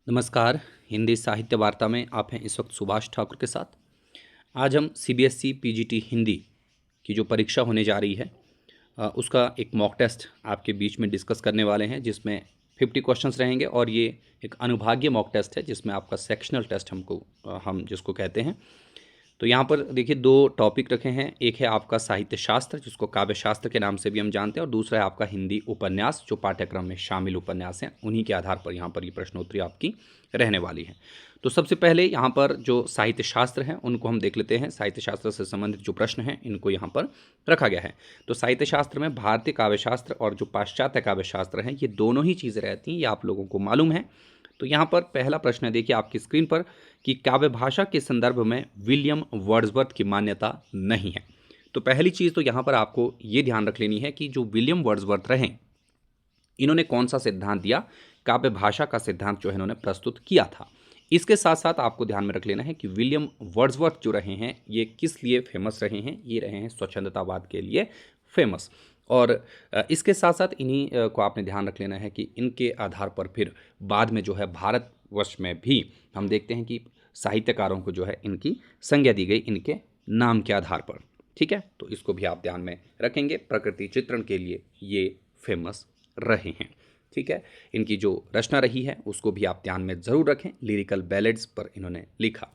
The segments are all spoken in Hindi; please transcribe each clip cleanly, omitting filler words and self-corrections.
नमस्कार। हिंदी साहित्य वार्ता में आप हैं इस वक्त सुभाष ठाकुर के साथ। आज हम सीबीएसई पीजीटी हिंदी की जो परीक्षा होने जा रही है उसका एक मॉक टेस्ट आपके बीच में डिस्कस करने वाले हैं, जिसमें 50 क्वेश्चंस रहेंगे और ये एक अनुभागीय मॉक टेस्ट है जिसमें आपका सेक्शनल टेस्ट हम जिसको कहते हैं। तो यहाँ पर देखिए दो टॉपिक रखे हैं। एक है आपका साहित्य शास्त्र, जिसको काव्य शास्त्र के नाम से भी हम जानते हैं, और दूसरा है आपका हिंदी उपन्यास, जो पाठ्यक्रम में शामिल उपन्यास हैं। उन्हीं के आधार पर यहाँ पर ये प्रश्नोत्तरी आपकी रहने वाली है। तो सबसे पहले यहाँ पर जो साहित्य शास्त्र हैं उनको हम देख लेते हैं। साहित्य शास्त्र से संबंधित जो प्रश्न हैं इनको यहाँ पर रखा गया है। तो साहित्य शास्त्र में भारतीय काव्य शास्त्र और जो पाश्चात्य काव्य शास्त्र हैं, ये दोनों ही चीज़ें रहती हैं, ये आप लोगों को मालूम है। तो यहाँ पर पहला प्रश्न है, देखिए आपकी स्क्रीन पर, कि काव्य भाषा के संदर्भ में विलियम वर्ड्सवर्थ की मान्यता नहीं है। तो पहली चीज़ तो यहाँ पर आपको ये ध्यान रख लेनी है कि जो विलियम वर्ड्सवर्थ रहे, इन्होंने कौन सा सिद्धांत दिया, काव्य भाषा का सिद्धांत जो है इन्होंने प्रस्तुत किया था। इसके साथ साथ आपको ध्यान में रख लेना है कि विलियम वर्ड्सवर्थ जो रहे हैं ये किस लिए फेमस रहे हैं, ये रहे हैं स्वच्छंदतावाद के लिए फेमस। और इसके साथ साथ इन्हीं को आपने ध्यान रख लेना है कि इनके आधार पर फिर बाद में जो है भारतवर्ष में भी हम देखते हैं कि साहित्यकारों को जो है इनकी संज्ञा दी गई इनके नाम के आधार पर। ठीक है, तो इसको भी आप ध्यान में रखेंगे। प्रकृति चित्रण के लिए ये फेमस रहे हैं। ठीक है, इनकी जो रचना रही है उसको भी आप ध्यान में ज़रूर रखें। लिरिकल बैलेड्स पर इन्होंने लिखा।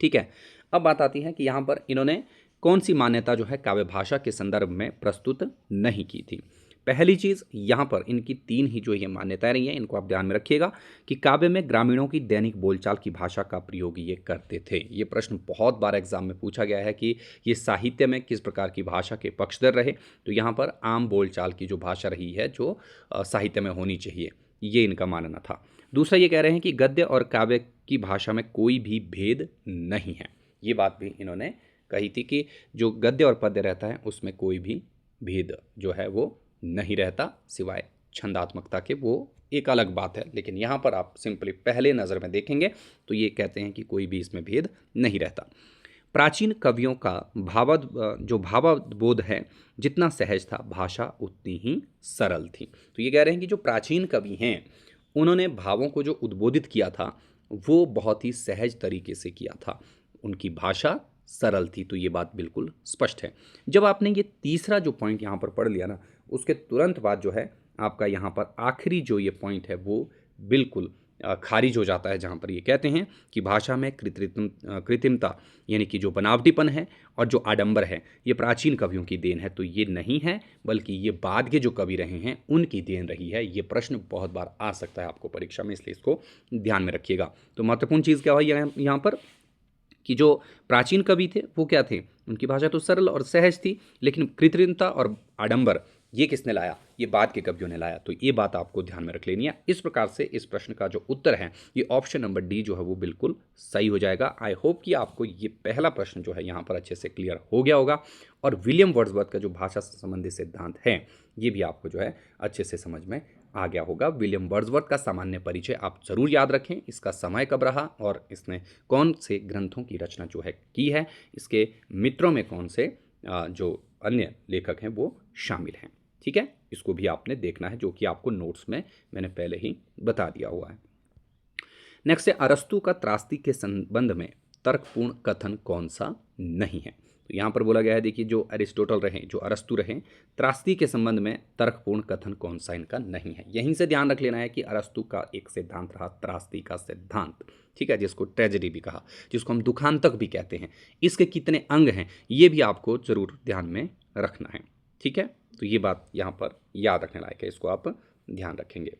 ठीक है, अब बात आती है कि यहाँ पर इन्होंने कौन सी मान्यता जो है काव्य भाषा के संदर्भ में प्रस्तुत नहीं की थी। पहली चीज़, यहाँ पर इनकी तीन ही जो ये मान्यताएं रही हैं, इनको आप ध्यान में रखिएगा कि काव्य में ग्रामीणों की दैनिक बोलचाल की भाषा का प्रयोग ये करते थे। ये प्रश्न बहुत बार एग्जाम में पूछा गया है कि ये साहित्य में किस प्रकार की भाषा के पक्षधर रहे। तो यहाँ पर आम बोलचाल की जो भाषा रही है जो साहित्य में होनी चाहिए, ये इनका मानना था। दूसरा ये कह रहे हैं कि गद्य और काव्य की भाषा में कोई भी भेद नहीं है। ये बात भी इन्होंने कही थी कि जो गद्य और पद्य रहता है उसमें कोई भी भेद जो है वो नहीं रहता, सिवाय छंदात्मकता के, वो एक अलग बात है। लेकिन यहाँ पर आप सिंपली पहले नज़र में देखेंगे तो ये कहते हैं कि कोई भी इसमें भेद नहीं रहता। प्राचीन कवियों का भावाबोध है जितना सहज था, भाषा उतनी ही सरल थी। तो ये कह रहे हैं कि जो प्राचीन कवि हैं उन्होंने भावों को जो उद्बोधित किया था वो बहुत ही सहज तरीके से किया था, उनकी भाषा सरल थी। तो ये बात बिल्कुल स्पष्ट है। जब आपने ये तीसरा जो पॉइंट यहाँ पर पढ़ लिया ना, उसके तुरंत बाद जो है आपका यहाँ पर आखिरी जो ये पॉइंट है वो बिल्कुल खारिज हो जाता है, जहाँ पर ये कहते हैं कि भाषा में कृत्रिमता यानी कि जो बनावटीपन है और जो आडंबर है ये प्राचीन कवियों की देन है। तो ये नहीं है, बल्कि ये बाद के जो कवि रहे हैं उनकी देन रही है। ये प्रश्न बहुत बार आ सकता है आपको परीक्षा में, इसलिए इसको ध्यान में रखिएगा। तो महत्वपूर्ण चीज़ क्या हुई यहाँ पर कि जो प्राचीन कवि थे वो क्या थे, उनकी भाषा तो सरल और सहज थी, लेकिन कृत्रिमता और आडंबर ये किसने लाया, ये बाद के कवियों ने लाया। तो ये बात आपको ध्यान में रख लेनी है। इस प्रकार से इस प्रश्न का जो उत्तर है ये ऑप्शन नंबर डी जो है वो बिल्कुल सही हो जाएगा। आई होप कि आपको ये पहला प्रश्न जो है यहाँ पर अच्छे से क्लियर हो गया होगा, और विलियम वर्ड्सवर्थ का जो भाषा से संबंधित सिद्धांत है ये भी आपको जो है अच्छे से समझ में आ गया होगा। विलियम वर्ड्सवर्थ का सामान्य परिचय आप जरूर याद रखें, इसका समय कब रहा और इसने कौन से ग्रंथों की रचना जो है की है, इसके मित्रों में कौन से जो अन्य लेखक हैं वो शामिल हैं। ठीक है, इसको भी आपने देखना है, जो कि आपको नोट्स में मैंने पहले ही बता दिया हुआ है। नेक्स्ट है, अरस्तु का त्रासदी के संबंध में तर्कपूर्ण कथन कौन सा नहीं है। तो यहाँ पर बोला गया है, देखिए जो अरिस्टोटल रहे, जो अरस्तु रहे, त्रासदी के संबंध में तर्कपूर्ण कथन कौन सा इनका नहीं है। यहीं से ध्यान रख लेना है कि अरस्तु का एक सिद्धांत रहा त्रासदी का सिद्धांत। ठीक है, जिसको ट्रेजेडी भी कहा, जिसको हम दुखांतक भी कहते हैं। इसके कितने अंग हैं ये भी आपको जरूर ध्यान में रखना है। ठीक है, तो ये बात यहाँ पर याद रखने लायक है, इसको आप ध्यान रखेंगे।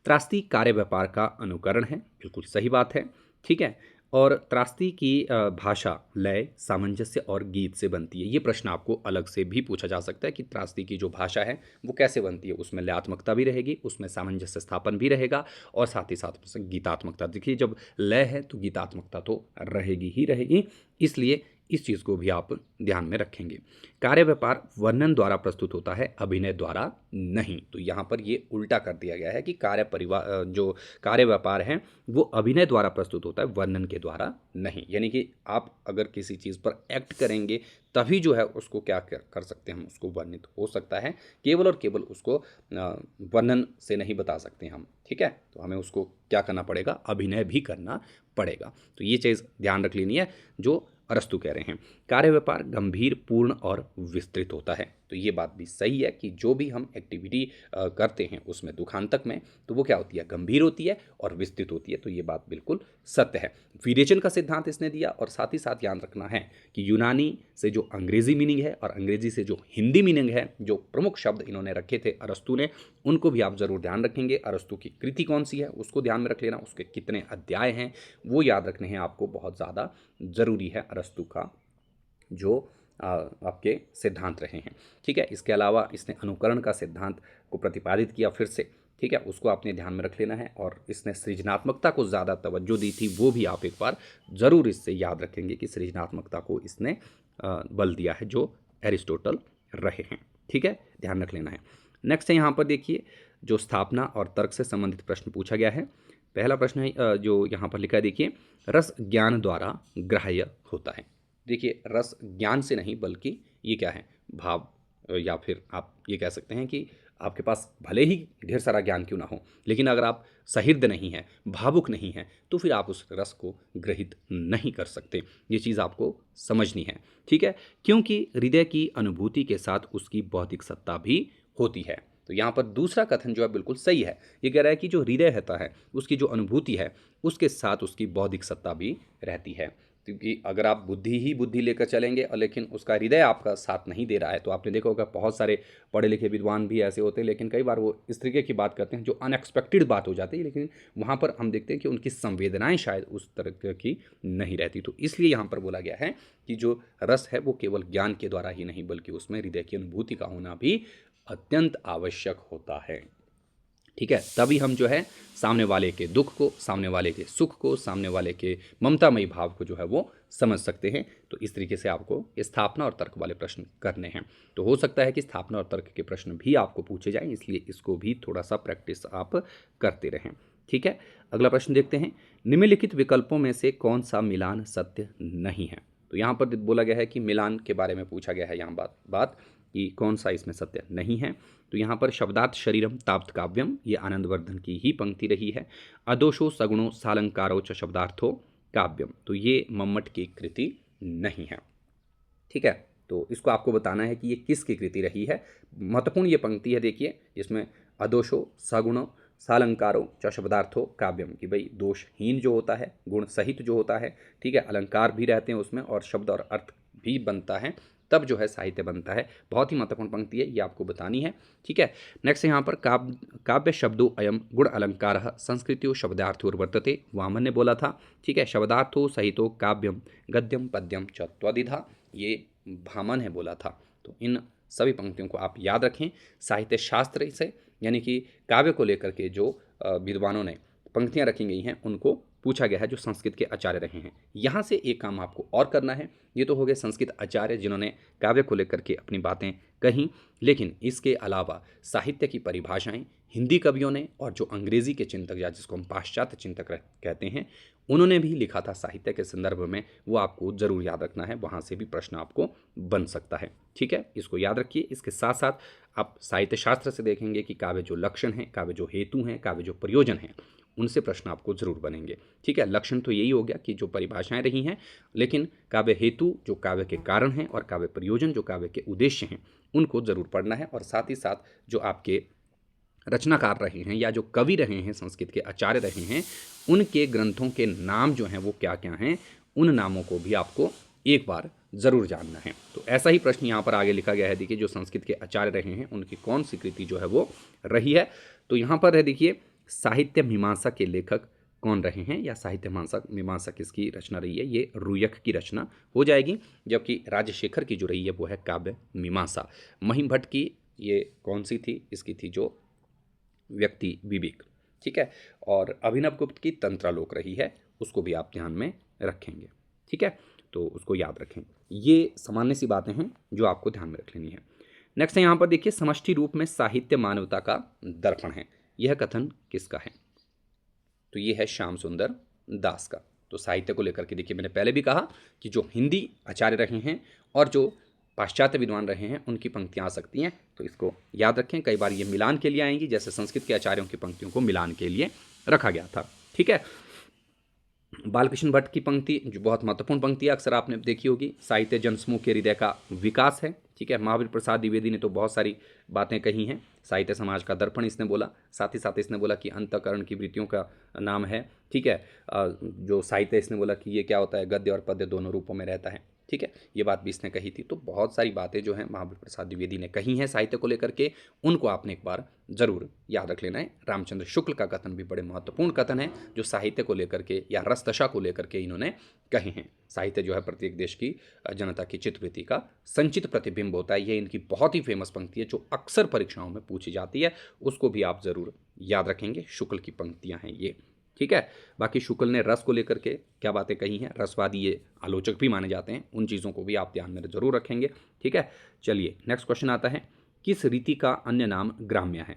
त्रासदी कार्य व्यापार का अनुकरण है, बिल्कुल सही बात है। ठीक है, और त्रासदी की भाषा लय, सामंजस्य और गीत से बनती है। ये प्रश्न आपको अलग से भी पूछा जा सकता है कि त्रासदी की जो भाषा है वो कैसे बनती है। उसमें लयात्मकता भी रहेगी, उसमें सामंजस्य स्थापन भी रहेगा, और साथ ही साथ गीतात्मकता। देखिए जब लय है तो गीतात्मकता तो रहेगी ही रहेगी, इसलिए इस चीज़ को भी आप ध्यान में रखेंगे। कार्य व्यापार वर्णन द्वारा प्रस्तुत होता है, अभिनय द्वारा नहीं। तो यहाँ पर ये उल्टा कर दिया गया है कि जो कार्य व्यापार है वो अभिनय द्वारा प्रस्तुत होता है, वर्णन के द्वारा नहीं। यानी कि आप अगर किसी चीज़ पर एक्ट करेंगे तभी जो है उसको क्या कर सकते हैं, हम उसको वर्णित हो सकता है, केवल और केवल उसको वर्णन से नहीं बता सकते हम। ठीक है, तो हमें उसको क्या करना पड़ेगा, अभिनय भी करना पड़ेगा। तो ये चीज़ ध्यान रख लेनी है जो अरस्तु कह रहे हैं। कार्य व्यापार गंभीर, पूर्ण और विस्तृत होता है। तो ये बात भी सही है कि जो भी हम एक्टिविटी करते हैं उसमें दुखांतक में, तो वो क्या होती है, गंभीर होती है और विस्तृत होती है। तो ये बात बिल्कुल सत्य है। विरेचन का सिद्धांत इसने दिया। और साथ ही साथ ध्यान रखना है कि यूनानी से जो अंग्रेजी मीनिंग है और अंग्रेजी से जो हिंदी मीनिंग है, जो प्रमुख शब्द इन्होंने रखे थे अरस्तु ने, उनको भी आप जरूर ध्यान रखेंगे। अरस्तु की कृति कौन सी है उसको ध्यान में रख लेना, उसके कितने अध्याय हैं वो याद रखने हैं आपको, बहुत ज़्यादा ज़रूरी है अरस्तु का जो आपके सिद्धांत रहे हैं। ठीक है, इसके अलावा इसने अनुकरण का सिद्धांत को प्रतिपादित किया फिर से। ठीक है, उसको आपने ध्यान में रख लेना है। और इसने सृजनात्मकता को ज़्यादा तवज्जो दी थी, वो भी आप एक बार ज़रूर इससे याद रखेंगे कि सृजनात्मकता को इसने बल दिया है जो एरिस्टोटल रहे हैं। ठीक है, ध्यान रख लेना है। नेक्स्ट है यहाँ पर देखिए, जो स्थापना और तर्क से संबंधित प्रश्न पूछा गया है। पहला प्रश्न है जो यहाँ पर लिखा है, देखिए, रस ज्ञान द्वारा ग्राह्य होता है। देखिए, रस ज्ञान से नहीं बल्कि ये क्या है, भाव, या फिर आप ये कह सकते हैं कि आपके पास भले ही ढेर सारा ज्ञान क्यों ना हो, लेकिन अगर आप सहृदय नहीं हैं, भावुक नहीं हैं, तो फिर आप उस रस को ग्रहित नहीं कर सकते। ये चीज़ आपको समझनी है। ठीक है, क्योंकि हृदय की अनुभूति के साथ उसकी बौद्धिक सत्ता भी होती है। तो यहाँ पर दूसरा कथन जो है बिल्कुल सही है। ये कह रहा है कि जो हृदय रहता है उसकी जो अनुभूति है उसके साथ उसकी बौद्धिक सत्ता भी रहती है। क्योंकि अगर आप बुद्धि ही बुद्धि लेकर चलेंगे और लेकिन उसका हृदय आपका साथ नहीं दे रहा है, तो आपने देखा होगा बहुत सारे पढ़े लिखे विद्वान भी ऐसे होते हैं, लेकिन कई बार वो इस तरीके की बात करते हैं जो अनएक्सपेक्टेड बात हो जाती है, लेकिन वहाँ पर हम देखते हैं कि उनकी संवेदनाएं शायद उस तरह की नहीं रहती। तो इसलिए यहाँ पर बोला गया है कि जो रस है वो केवल ज्ञान के द्वारा ही नहीं बल्कि उसमें हृदय की अनुभूति का होना भी अत्यंत आवश्यक होता है। ठीक है, तभी हम जो है सामने वाले के दुख को, सामने वाले के सुख को, सामने वाले के ममतामयी भाव को जो है वो समझ सकते हैं। तो इस तरीके से आपको स्थापना और तर्क वाले प्रश्न करने हैं। तो हो सकता है कि स्थापना और तर्क के प्रश्न भी आपको पूछे जाएं, इसलिए इसको भी थोड़ा सा प्रैक्टिस आप करते रहें। ठीक है, अगला प्रश्न देखते हैं, निम्नलिखित विकल्पों में से कौन सा मिलान सत्य नहीं है। तो यहाँ पर बोला गया है कि मिलान के बारे में पूछा गया है यहाँ बात कि कौन सा इसमें सत्य नहीं है। तो यहाँ पर शब्दार्थ शरीरम ताप्त काव्यम, ये आनंदवर्धन की ही पंक्ति रही है। अदोषो सगुणो सालंकारो च शब्दार्थो काव्यम, तो ये मम्मट की कृति नहीं है। ठीक है, तो इसको आपको बताना है कि ये किसकी कृति रही है। महत्वपूर्ण ये पंक्ति है, देखिए, जिसमें अदोषो सगुणो सालंकारो च शब्दार्थो काव्यम, कि भाई दोषहीन जो होता है, गुण सहित जो होता है, ठीक है, अलंकार भी रहते हैं उसमें और शब्द और अर्थ भी बनता है, तब जो है साहित्य बनता है। बहुत ही महत्वपूर्ण पंक्ति है, ये आपको बतानी है। ठीक है, नेक्स्ट यहाँ पर काव्य शब्दों अयम गुण अलंकार संस्कृतियों शब्दार्थोर्वर्तते, वामन ने बोला था। ठीक है, शब्दार्थो सहितो काव्यम गद्यम पद्यम च त्वदिधा, ये भामन है बोला था। तो इन सभी पंक्तियों को आप याद रखें। साहित्य शास्त्र से यानी कि काव्य को लेकर के जो विद्वानों ने पंक्तियाँ रखी गई हैं उनको पूछा गया है, जो संस्कृत के आचार्य रहे हैं। यहाँ से एक काम आपको और करना है। ये तो हो गए संस्कृत आचार्य जिन्होंने काव्य को लेकर के अपनी बातें कहीं, लेकिन इसके अलावा साहित्य की परिभाषाएं हिंदी कवियों ने और जो अंग्रेजी के चिंतक या जिसको हम पाश्चात्य चिंतक कहते हैं उन्होंने भी लिखा था साहित्य के संदर्भ में, वो आपको जरूर याद रखना है। वहाँ से भी प्रश्न आपको बन सकता है। ठीक है, इसको याद रखिए। इसके साथ साथ आप साहित्य शास्त्र से देखेंगे कि काव्य जो लक्षण हैं, काव्य जो हेतु हैं, काव्य जो प्रयोजन हैं, उनसे प्रश्न आपको जरूर बनेंगे। ठीक है, लक्षण तो यही हो गया कि जो परिभाषाएं रही हैं, लेकिन काव्य हेतु जो काव्य के कारण हैं और काव्य प्रयोजन जो काव्य के उद्देश्य हैं, उनको जरूर पढ़ना है। और साथ ही साथ जो आपके रचनाकार रहे हैं या जो कवि रहे हैं, संस्कृत के आचार्य रहे हैं, उनके ग्रंथों के नाम जो हैं वो क्या क्या हैं, उन नामों को भी आपको एक बार ज़रूर जानना है। तो ऐसा ही प्रश्न यहाँ पर आगे लिखा गया है, देखिए, जो संस्कृत के आचार्य रहे हैं उनकी कौन सी कृति जो है वो रही है। तो यहाँ पर है, देखिए, साहित्य मीमांसा के लेखक कौन रहे हैं या साहित्य मीमांसा किसकी रचना रही है, ये रुयख की रचना हो जाएगी। जबकि राजशेखर की जो रही है वो है काव्य मीमांसा। महिम भट्ट की ये कौन सी थी, इसकी थी जो व्यक्ति विवेक। ठीक है, और अभिनव गुप्त की तंत्रालोक रही है, उसको भी आप ध्यान में रखेंगे। ठीक है, तो उसको याद रखें। ये सामान्य सी बातें हैं जो आपको ध्यान में रख लेनी है। नेक्स्ट है यहाँ पर देखिए, समष्टि रूप में साहित्य मानवता का दर्पण है, यह कथन किसका है? तो ये है श्याम सुंदर दास का। तो साहित्य को लेकर के देखिए, मैंने पहले भी कहा कि जो हिंदी आचार्य रहे हैं और जो पाश्चात्य विद्वान रहे हैं उनकी पंक्तियाँ आ सकती हैं, तो इसको याद रखें। कई बार ये मिलान के लिए आएंगी, जैसे संस्कृत के आचार्यों की पंक्तियों को मिलान के लिए रखा गया था। ठीक है। बालकृष्ण भट्ट की पंक्ति जो बहुत महत्वपूर्ण पंक्ति है, अक्सर आपने देखी होगी, साहित्य जनसमूह के हृदय का विकास है। ठीक है। महावीर प्रसाद द्विवेदी ने तो बहुत सारी बातें कही हैं। साहित्य समाज का दर्पण इसने बोला, साथ ही साथ इसने बोला कि अंतःकरण की वृत्तियों का नाम है। ठीक है। जो साहित्य इसने बोला कि ये क्या होता है, गद्य और पद्य दोनों रूपों में रहता है। ठीक है, ये बात भी इसने कही थी। तो बहुत सारी बातें जो हैं महावीर प्रसाद द्विवेदी ने कही हैं साहित्य को लेकर के, उनको आपने एक बार जरूर याद रख लेना है। रामचंद्र शुक्ल का कथन भी बड़े महत्वपूर्ण कथन है, जो साहित्य को लेकर के या रसदशा को लेकर के इन्होंने कहे हैं। साहित्य जो है प्रत्येक देश की जनता की चित्तवृत्ति का संचित प्रतिबिंब होता है। ये इनकी बहुत ही फेमस पंक्ति है जो अक्सर परीक्षाओं में पूछी जाती है, उसको भी आप जरूर याद रखेंगे। शुक्ल की पंक्तियां हैं ये। ठीक है। बाकी शुक्ल ने रस को लेकर के क्या बातें कही हैं, रसवादी ये आलोचक भी माने जाते हैं, उन चीज़ों को भी आप ध्यान में जरूर रखेंगे। ठीक है। चलिए नेक्स्ट क्वेश्चन आता है, किस रीति का अन्य नाम ग्राम्य है?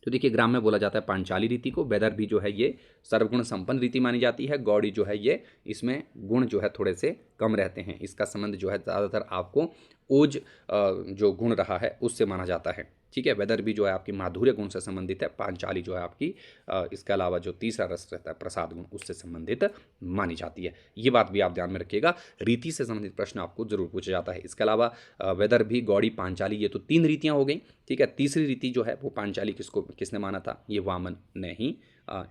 तो देखिए, ग्राम्य बोला जाता है पांचाली रीति को। वैदर्भी जो है ये सर्वगुण संपन्न रीति मानी जाती है। गौड़ी जो है ये, इसमें गुण जो है थोड़े से कम रहते हैं। इसका संबंध जो है ज़्यादातर आपको ओज जो गुण रहा है उससे माना जाता है। ठीक है। वैदर्भी जो है आपकी माधुर्य गुण से संबंधित है। पांचाली जो है आपकी इसके अलावा जो तीसरा रस रहता है प्रसाद गुण, उससे संबंधित मानी जाती है। ये बात भी आप ध्यान में रखिएगा, रीति से संबंधित प्रश्न आपको जरूर पूछा जाता है। इसके अलावा वैदर्भी, गौड़ी, पांचाली, ये तो 3 रीतियाँ हो गई। ठीक है। तीसरी रीति जो है वो पांचाली किसने माना था? ये वामन ने ही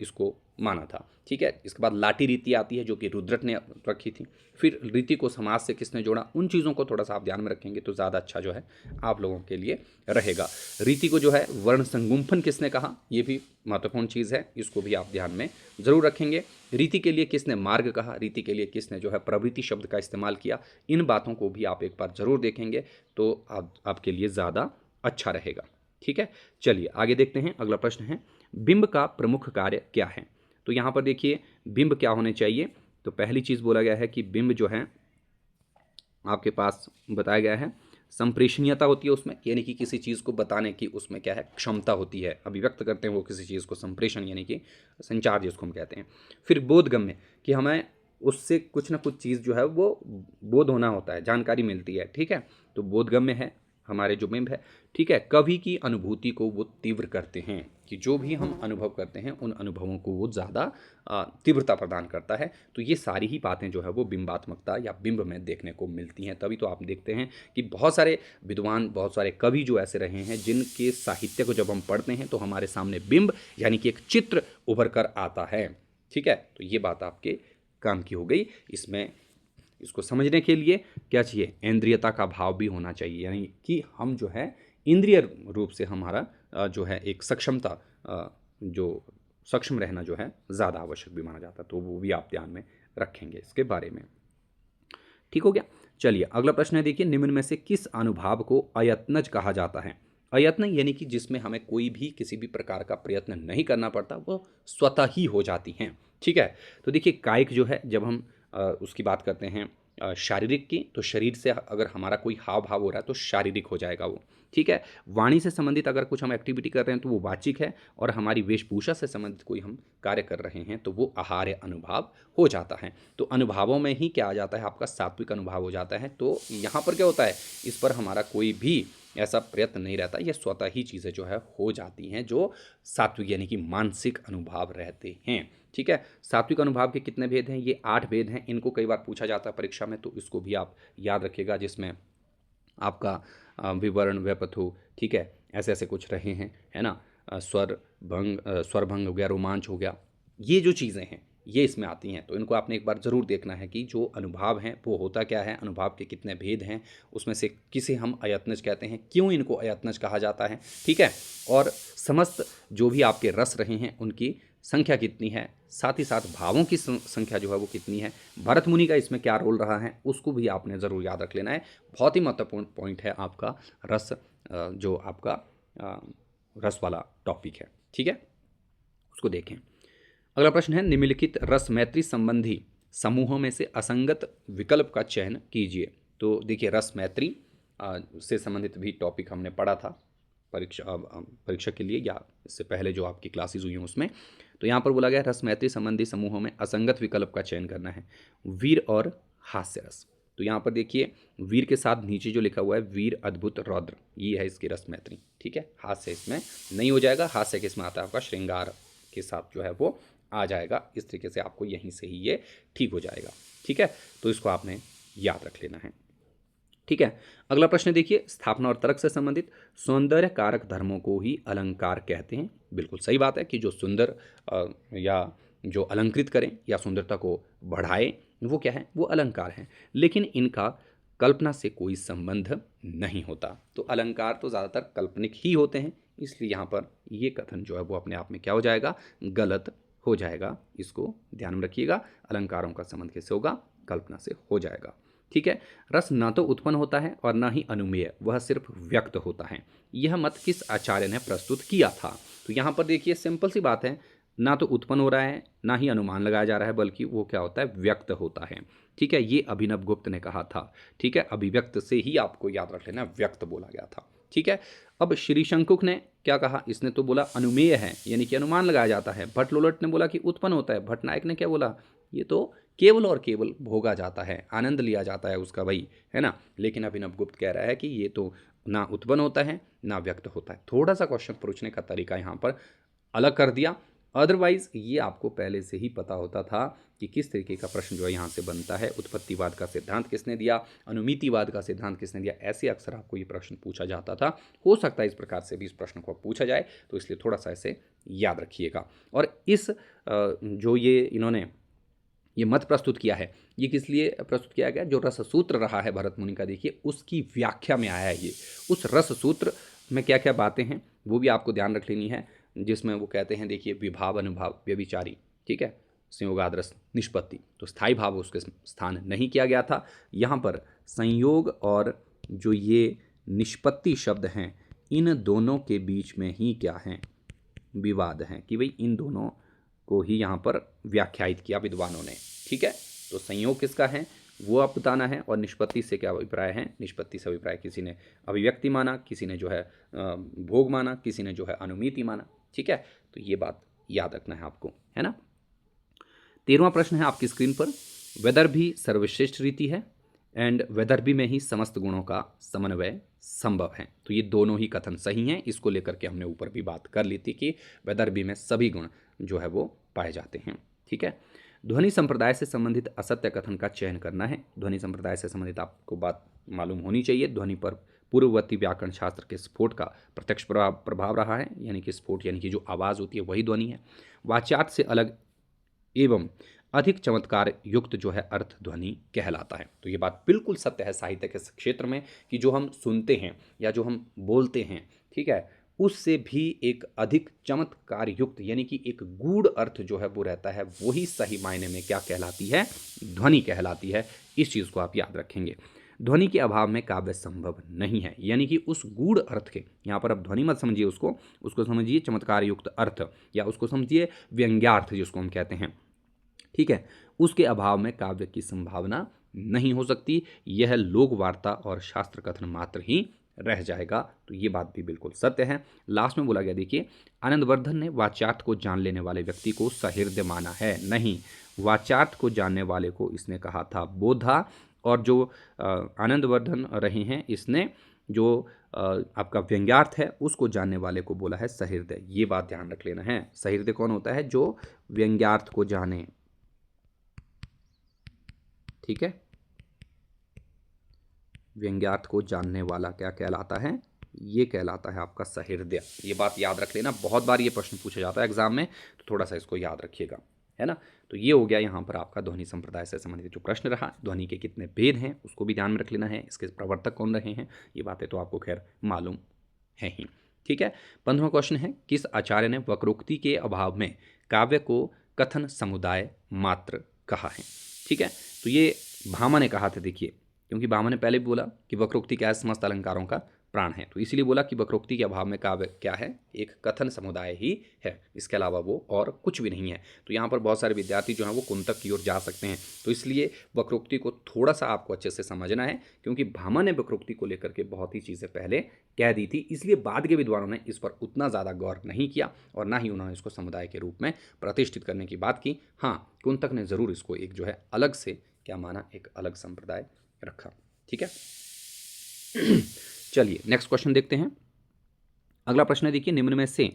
इसको माना था। ठीक है। इसके बाद लाठी रीति आती है जो कि रुद्रट ने रखी थी। फिर रीति को समाज से किसने जोड़ा, उन चीज़ों को थोड़ा सा आप ध्यान में रखेंगे तो ज़्यादा अच्छा जो है आप लोगों के लिए रहेगा। रीति को जो है वर्ण संगुम्फन किसने कहा, ये भी महत्वपूर्ण चीज़ है, इसको भी आप ध्यान में जरूर रखेंगे। रीति के लिए किसने मार्ग कहा, रीति के लिए किसने जो है प्रवृत्ति शब्द का इस्तेमाल किया, इन बातों को भी आप एक बार जरूर देखेंगे तो आपके लिए ज़्यादा अच्छा रहेगा। ठीक है। चलिए आगे देखते हैं। अगला प्रश्न है, बिंब का प्रमुख कार्य क्या है? तो यहाँ पर देखिए, बिंब क्या होने चाहिए? तो पहली चीज़ बोला गया है कि बिंब जो है आपके पास बताया गया है संप्रेषणीयता होती है उसमें, यानी कि किसी चीज़ को बताने की उसमें क्या है, क्षमता होती है, अभिव्यक्त करते हैं वो किसी चीज़ को, संप्रेषण यानी कि संचार जिसको हम कहते हैं। फिर बोधगम्य, कि हमें उससे कुछ ना कुछ चीज़ जो है वो बोध होना होता है, जानकारी मिलती है। ठीक है। तो बोधगम्य है हमारे जो बिंब है। ठीक है। कवि की अनुभूति को वो तीव्र करते हैं, कि जो भी हम अनुभव करते हैं उन अनुभवों को वो ज़्यादा तीव्रता प्रदान करता है। तो ये सारी ही बातें जो है वो बिंबात्मकता या बिंब में देखने को मिलती हैं। तभी तो आप देखते हैं कि बहुत सारे विद्वान, बहुत सारे कवि जो ऐसे रहे हैं जिनके साहित्य को जब हम पढ़ते हैं तो हमारे सामने बिंब यानी कि एक चित्र उभर कर आता है। ठीक है। तो ये बात आपके काम की हो गई। इसको समझने के लिए क्या चाहिए, इंद्रियता का भाव भी होना चाहिए, यानी कि हम जो है इंद्रिय रूप से हमारा जो है एक सक्षमता, जो सक्षम रहना जो है ज़्यादा आवश्यक भी माना जाता है। तो वो भी आप ध्यान में रखेंगे इसके बारे में। ठीक हो गया। चलिए अगला प्रश्न है, देखिए, निम्न में से किस अनुभाव को अयत्नज कहा जाता है? अयत्न यानी कि जिसमें हमें कोई भी किसी भी प्रकार का प्रयत्न नहीं करना पड़ता, वो स्वतः ही हो जाती हैं। ठीक है। तो देखिए, कायिक जो है, जब हम उसकी बात करते हैं शारीरिक की, तो शरीर से अगर हमारा कोई हाव भाव हो रहा है तो शारीरिक हो जाएगा वो। ठीक है। वाणी से संबंधित अगर कुछ हम एक्टिविटी कर रहे हैं तो वो वाचिक है, और हमारी वेशभूषा से संबंधित कोई हम कार्य कर रहे हैं तो वो आहार्य अनुभाव हो जाता है। तो अनुभावों में ही क्या आ जाता है, आपका सात्विक अनुभाव हो जाता है। तो यहाँ पर क्या होता है, इस पर हमारा कोई भी ऐसा प्रयत्न नहीं रहता, ये स्वतः ही चीज़ें जो है हो जाती हैं, जो सात्विक यानी कि मानसिक अनुभाव रहते हैं। ठीक है। सात्विक अनुभाव के कितने भेद हैं? ये 8 भेद हैं। इनको कई बार पूछा जाता है परीक्षा में, तो इसको भी आप याद रखिएगा, जिसमें आपका विवरण, व्यपथु, ठीक है, ऐसे ऐसे कुछ रहे हैं, है ना। स्वरभंग हो गया, रोमांच हो गया, ये जो चीज़ें हैं ये इसमें आती हैं। तो इनको आपने एक बार ज़रूर देखना है कि जो अनुभाव हैं वो होता क्या है, अनुभाव के कितने भेद हैं, उसमें से किसे हम अयत्नज कहते हैं, क्यों इनको अयत्नज कहा जाता है। ठीक है। और समस्त जो भी आपके रस रहे हैं उनकी संख्या कितनी है, साथ ही साथ भावों की संख्या जो है वो कितनी है, भरत मुनि का इसमें क्या रोल रहा है, उसको भी आपने ज़रूर याद रख लेना है। बहुत ही महत्वपूर्ण पॉइंट है आपका रस, जो आपका रस वाला टॉपिक है। ठीक है, उसको देखें। अगला प्रश्न है, निम्नलिखित रस मैत्री संबंधी समूहों में से असंगत विकल्प का चयन कीजिए। तो देखिए रस मैत्री से संबंधित भी टॉपिक हमने पढ़ा था परीक्षा के लिए, या इससे पहले जो आपकी क्लासेस हुई हैं उसमें। तो यहाँ पर बोला गया रस मैत्री संबंधी समूहों में असंगत विकल्प का चयन करना है, वीर और हास्य रस। तो यहाँ पर देखिए वीर के साथ नीचे जो लिखा हुआ है वीर अद्भुत रौद्र, ये है इसकी रस मैत्री। ठीक है, हास्य इसमें नहीं हो जाएगा, हास्य किसमें आता है आपका श्रृंगार के साथ जो है वो आ जाएगा। इस तरीके से आपको यहीं से ही ये ठीक हो जाएगा। ठीक है, तो इसको आपने याद रख लेना है। ठीक है, अगला प्रश्न देखिए स्थापना और तर्क से संबंधित, सौंदर्य कारक धर्मों को ही अलंकार कहते हैं। बिल्कुल सही बात है कि जो सुंदर या जो अलंकृत करें या सुंदरता को बढ़ाए वो क्या है, वो अलंकार हैं, लेकिन इनका कल्पना से कोई संबंध नहीं होता। तो अलंकार तो ज़्यादातर काल्पनिक ही होते हैं, इसलिए यहाँ पर ये कथन जो है वो अपने आप में क्या हो जाएगा, गलत हो जाएगा। इसको ध्यान में रखिएगा, अलंकारों का संबंध कैसे होगा, कल्पना से हो जाएगा। ठीक है, रस ना तो उत्पन्न होता है और ना ही अनुमेय, वह सिर्फ व्यक्त होता है। यह मत किस आचार्य ने प्रस्तुत किया था? तो यहाँ पर देखिए सिंपल सी बात है, ना तो उत्पन्न हो रहा है ना ही अनुमान लगाया जा रहा है, बल्कि वो क्या होता है, व्यक्त होता है। ठीक है, ये अभिनव गुप्त ने कहा था। ठीक है, अभिव्यक्त से ही आपको याद रख लेना, व्यक्त बोला गया था। ठीक है, अब श्री शंकुक ने क्या कहा, इसने तो बोला अनुमेय है यानी कि अनुमान लगाया जाता है। भट्ट लोलट ने बोला कि उत्पन्न होता है। भट्ट नायक ने क्या बोला, ये तो केवल और केवल भोगा जाता है, आनंद लिया जाता है उसका, भाई है ना। लेकिन अभिनव गुप्त कह रहा है कि ये तो ना उत्पन्न होता है ना व्यक्त होता है। थोड़ा सा क्वेश्चन पूछने का तरीका यहाँ पर अलग कर दिया, अदरवाइज ये आपको पहले से ही पता होता था कि किस तरीके का प्रश्न जो है यहाँ से बनता है। उत्पत्तिवाद का सिद्धांत किसने दिया, अनुमितिवाद का सिद्धांत किसने दिया, ऐसे अक्सर आपको ये प्रश्न पूछा जाता था। हो सकता है इस प्रकार से भी इस प्रश्न को पूछा जाए, तो इसलिए थोड़ा सा इसे याद रखिएगा। और इस जो ये इन्होंने ये मत प्रस्तुत किया है, ये किस लिए प्रस्तुत किया गया, जो रस सूत्र रहा है भरत मुनि का, देखिए उसकी व्याख्या में आया है ये। उस रस सूत्र में क्या क्या बातें हैं वो भी आपको ध्यान रख लेनी है, जिसमें वो कहते हैं देखिए विभाव अनुभाव व्यभिचारी, ठीक है, संयोगादरस निष्पत्ति, तो स्थायी भाव उसके स्थान नहीं किया गया था। यहाँ पर संयोग और जो ये निष्पत्ति शब्द हैं, इन दोनों के बीच में ही क्या है, विवाद है कि भाई इन दोनों को ही यहाँ पर व्याख्यायित किया विद्वानों ने। ठीक है, तो संयोग किसका है वो आप बताना है, और निष्पत्ति से क्या अभिप्राय है, निष्पत्ति से अभिप्राय किसी ने अभिव्यक्ति माना, किसी ने जो है भोग माना, किसी ने जो है अनुमिति माना। ठीक है, तो ये बात याद रखना है आपको, है ना। 13वां प्रश्न है आपकी स्क्रीन पर, वेदर भी सर्वश्रेष्ठ रीति है एंड वेदर भी में ही समस्त गुणों का समन्वय संभव है। तो ये दोनों ही कथन सही हैं, इसको लेकर के हमने ऊपर भी बात कर ली थी कि वेदर भी में सभी गुण जो है वो पाए जाते हैं। ठीक है, ध्वनि संप्रदाय से संबंधित असत्य कथन का चयन करना है। ध्वनि संप्रदाय से संबंधित आपको बात मालूम होनी चाहिए, ध्वनि पर पूर्ववर्ती व्याकरण शास्त्र के स्फोट का प्रत्यक्ष प्रभाव रहा है, यानी कि स्फोट यानी कि जो आवाज़ होती है वही ध्वनि है। वाच्यार्थ से अलग एवं अधिक चमत्कार युक्त जो है अर्थ ध्वनि कहलाता है। तो ये बात बिल्कुल सत्य है साहित्य के क्षेत्र में कि जो हम सुनते हैं या जो हम बोलते हैं, ठीक है, उससे भी एक अधिक चमत्कार युक्त यानी कि एक गूढ़ अर्थ जो है वो रहता है, वही सही मायने में क्या कहलाती है, ध्वनि कहलाती है। इस चीज़ को आप याद रखेंगे। ध्वनि के अभाव में काव्य संभव नहीं है, यानी कि उस गूढ़ अर्थ के, यहाँ पर अब ध्वनि मत समझिए उसको समझिए चमत्कार युक्त अर्थ, या उसको समझिए व्यंग्यार्थ जिसको हम कहते हैं। ठीक है, उसके अभाव में काव्य की संभावना नहीं हो सकती, यह लोक वार्ता और शास्त्र कथन मात्र ही रह जाएगा। तो ये बात भी बिल्कुल सत्य है। लास्ट में बोला गया देखिए, आनंदवर्धन ने वाच्यार्थ को जान लेने वाले व्यक्ति को सहृदय माना है, नहीं, वाच्यार्थ को जानने वाले को इसने कहा था बोधा, और जो आनंदवर्धन रहे हैं इसने जो आपका व्यंग्यार्थ है उसको जानने वाले को बोला है सहृदय। ये बात ध्यान रख लेना है। सहृदय कौन होता है, जो व्यंग्यार्थ को जाने। ठीक है, व्यंग्यार्थ को जानने वाला क्या कहलाता है, ये कहलाता है आपका सहृदय। ये बात याद रख लेना, बहुत बार ये प्रश्न पूछा जाता है एग्जाम में, तो थोड़ा सा इसको याद रखिएगा, है ना। तो ये हो गया यहाँ पर आपका ध्वनि संप्रदाय से संबंधित जो प्रश्न रहा। ध्वनि के कितने भेद हैं उसको भी ध्यान में रख लेना है, इसके प्रवर्तक कौन रहे हैं, ये बातें तो आपको खैर मालूम है ही। ठीक है, 15वां क्वेश्चन है, किस आचार्य ने वक्रोक्ति के अभाव में काव्य को कथन समुदाय मात्र कहा है। ठीक है, तो ये भामा ने कहा था, देखिए, क्योंकि भामा ने पहले भी बोला कि वक्रोक्ति क्या है, समस्त अलंकारों का प्राण है। तो इसीलिए बोला कि वक्रोक्ति के अभाव में काव्य क्या है, एक कथन समुदाय ही है, इसके अलावा वो और कुछ भी नहीं है। तो यहाँ पर बहुत सारे विद्यार्थी जो हैं वो कुंतक की ओर जा सकते हैं। तो इसलिए वक्रोक्ति को थोड़ा सा आपको अच्छे से समझना है, क्योंकि भामा ने वक्रोक्ति को लेकर के बहुत ही चीज़ें पहले कह दी थी, इसलिए बाद के विद्वानों ने इस पर उतना ज़्यादा गौर नहीं किया और ना ही उन्होंने इसको समुदाय के रूप में प्रतिष्ठित करने की बात की। हाँ, कुंतक ने ज़रूर इसको एक जो है अलग से क्या माना, एक अलग संप्रदाय रखा। ठीक है, चलिए नेक्स्ट क्वेश्चन देखते हैं। अगला प्रश्न है, देखिए, निम्न में से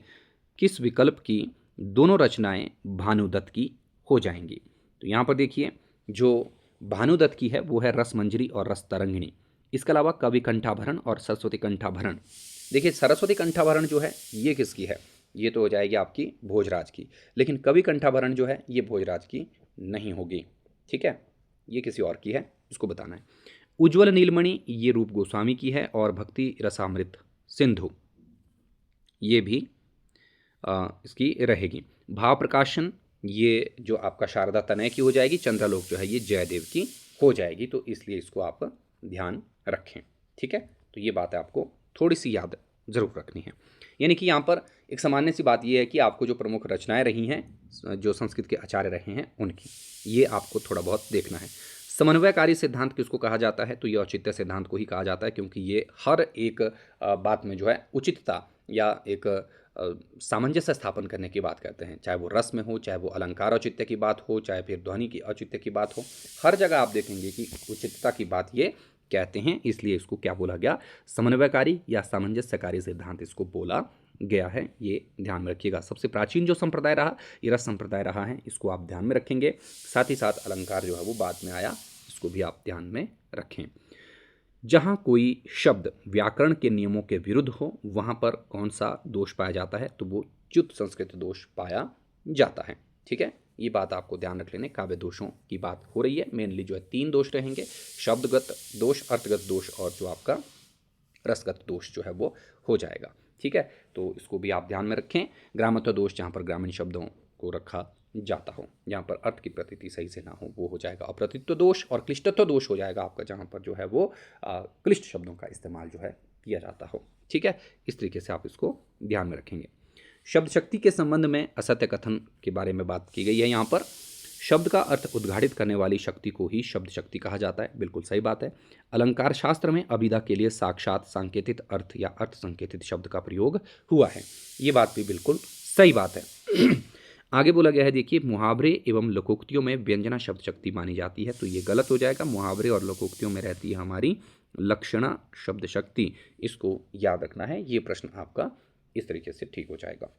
किस विकल्प की दोनों रचनाएं भानुदत्त की हो जाएंगी? तो यहाँ पर देखिए, जो भानुदत्त की है वो है रसमंजरी और रस तरंगिणी। इसके अलावा कवि कंठाभरण और सरस्वती कंठाभरण। देखिए, सरस्वती कंठाभरण जो है ये किसकी है? ये तो हो जाएगी आपकी भोजराज की, लेकिन कवि कंठाभरण जो है ये भोजराज की नहीं होगी। ठीक है, ये किसी और की है, इसको बताना है। उज्ज्वल नीलमणि ये रूप गोस्वामी की है, और भक्ति रसामृत सिंधु ये भी इसकी रहेगी। भाव प्रकाशन ये जो आपका शारदा तनय की हो जाएगी। चंद्रलोक जो है ये जयदेव की हो जाएगी, तो इसलिए इसको आप ध्यान रखें। ठीक है, तो ये बात है आपको थोड़ी सी याद जरूर रखनी है। यानी कि यहाँ पर एक सामान्य सी बात ये है कि आपको जो प्रमुख रचनाएं रही हैं, जो संस्कृत के आचार्य रहे हैं, उनकी ये आपको थोड़ा बहुत देखना है। समन्वयकारी सिद्धांत किसको कहा जाता है? तो ये औचित्य सिद्धांत को ही कहा जाता है, क्योंकि ये हर एक बात में जो है उचितता या एक सामंजस्य स्थापन करने की बात करते हैं। चाहे वो रस में हो, चाहे वो अलंकार औचित्य की बात हो, चाहे फिर ध्वनि की औचित्य की बात हो, हर जगह आप देखेंगे कि उचितता की बात ये कहते हैं। इसलिए इसको क्या बोला गया? समन्वयकारी या सामंजस्यकारी सिद्धांत इसको बोला गया है। ये ध्यान में रखिएगा। सबसे प्राचीन जो संप्रदाय रहा ये रस संप्रदाय रहा है, इसको आप ध्यान में रखेंगे। साथ ही साथ अलंकार जो है वो बाद में आया, इसको भी आप ध्यान में रखें। जहाँ कोई शब्द व्याकरण के नियमों के विरुद्ध हो वहाँ पर कौन सा दोष पाया जाता है? तो वो च्युत संस्कृत दोष पाया जाता है। ठीक है, ये बात आपको ध्यान रख लेने। काव्य दोषों की बात हो रही है, मेनली जो है 3 दोष रहेंगे, शब्दगत दोष, अर्थगत दोष और जो आपका रसगत दोष जो है वो हो जाएगा। ठीक है, तो इसको भी आप ध्यान में रखें। ग्रामत्व दोष जहाँ पर ग्रामीण शब्दों को रखा जाता हो, जहाँ पर अर्थ की प्रतीति सही से ना हो, वो हो जाएगा अप्रतित्व दोष। और क्लिष्टत्व दोष हो जाएगा आपका, जहाँ पर जो है वो क्लिष्ट शब्दों का इस्तेमाल जो है किया जाता हो। ठीक है, इस तरीके से आप इसको ध्यान में रखेंगे। शब्द शक्ति के संबंध में असत्य कथन के बारे में बात की गई है। यहाँ पर शब्द का अर्थ उद्घाटित करने वाली शक्ति को ही शब्द शक्ति कहा जाता है। बिल्कुल सही बात है। अलंकार शास्त्र में अभिधा के लिए साक्षात सांकेतित अर्थ या अर्थ संकेतित शब्द का प्रयोग हुआ है। ये बात भी बिल्कुल सही बात है। आगे बोला गया है, देखिए, मुहावरे एवं लोकोक्तियों में व्यंजना शब्द शक्ति मानी जाती है। तो ये गलत हो जाएगा। मुहावरे और लोकोक्तियों में रहती है हमारी लक्षणा शब्द शक्ति, इसको याद रखना है। ये प्रश्न आपका इस तरीके से ठीक हो जाएगा।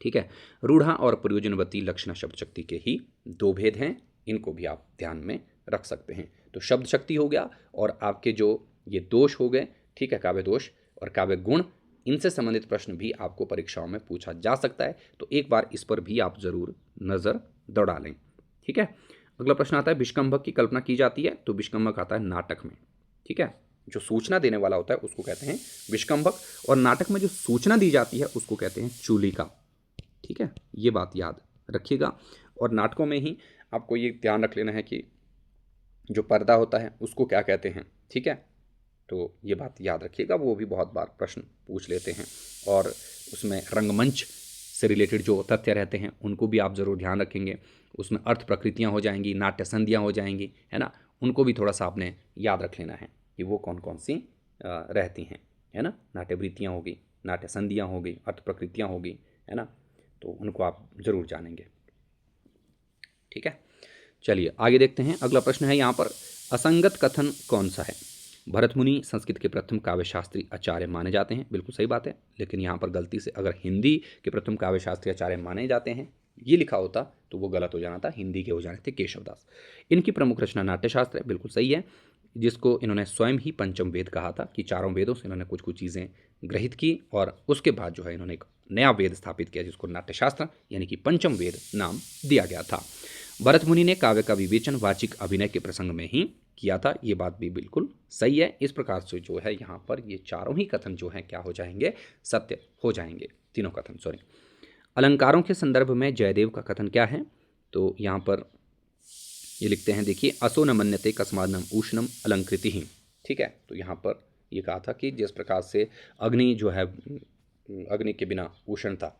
ठीक है, रूढ़ा और प्रयोजनवती लक्षणा शब्द शक्ति के ही 2 भेद हैं, इनको भी आप ध्यान में रख सकते हैं। तो शब्द शक्ति हो गया और आपके जो ये दोष हो गए, ठीक है, काव्य दोष और काव्य गुण, इनसे संबंधित प्रश्न भी आपको परीक्षाओं में पूछा जा सकता है। तो एक बार इस पर भी आप जरूर नज़र दौड़ा लें। ठीक है, अगला प्रश्न आता है, विष्कंभक की कल्पना की जाती है। तो विष्कंभक आता है नाटक में। ठीक है, जो सूचना देने वाला होता है उसको कहते हैं विष्कंभक, और नाटक में जो सूचना दी जाती है उसको कहते हैं चूलिका। ठीक है, ये बात याद रखिएगा। और नाटकों में ही आपको ये ध्यान रख लेना है कि जो पर्दा होता है उसको क्या कहते हैं। ठीक है, तो ये बात याद रखिएगा, वो भी बहुत बार प्रश्न पूछ लेते हैं। और उसमें रंगमंच से रिलेटेड जो तथ्य रहते हैं उनको भी आप ज़रूर ध्यान रखेंगे। उसमें अर्थ प्रकृतियाँ हो जाएंगी, नाट्य संधियाँ हो जाएंगी, है ना, उनको भी थोड़ा सा आपने याद रख लेना है कि वो कौन कौन सी रहती हैं, है ना। नाट्यवृत्तियाँ होगी, नाट्य संधियाँ होगी, अर्थ प्रकृतियाँ होगी, है ना, तो उनको आप ज़रूर जानेंगे। ठीक है, चलिए आगे देखते हैं। अगला प्रश्न है यहाँ पर, असंगत कथन कौन सा है? भरत मुनि संस्कृत के प्रथम काव्यशास्त्री आचार्य माने जाते हैं। बिल्कुल सही बात है, लेकिन यहाँ पर गलती से अगर हिंदी के प्रथम काव्यशास्त्री आचार्य माने जाते हैं ये लिखा होता तो वो गलत हो जाना था, हिंदी के हो जाने थे केशवदास। इनकी प्रमुख रचना नाट्यशास्त्र है। बिल्कुल सही है, जिसको इन्होंने स्वयं ही पंचम वेद कहा था कि 4 वेदों से इन्होंने कुछ कुछ चीज़ें ग्रहित की और उसके बाद जो है इन्होंने एक नया वेद स्थापित किया जिसको नाट्यशास्त्र यानी कि पंचम वेद नाम दिया गया था। भरत मुनि ने काव्य का विवेचन वाचिक अभिनय के प्रसंग में ही किया था। ये बात भी बिल्कुल सही है। इस प्रकार से जो है यहाँ पर ये चारों ही कथन जो हैं क्या हो जाएंगे? सत्य हो जाएंगे, तीनों कथन। सॉरी, अलंकारों के संदर्भ में जयदेव का कथन क्या है? तो यहाँ पर ये लिखते हैं, देखिए, असो न मन्यते कस्मादनम ऊष्णम अलंकृति ही। ठीक है, तो यहाँ पर ये कहा था कि जिस प्रकार से अग्नि जो है, अग्नि के बिना उष्णता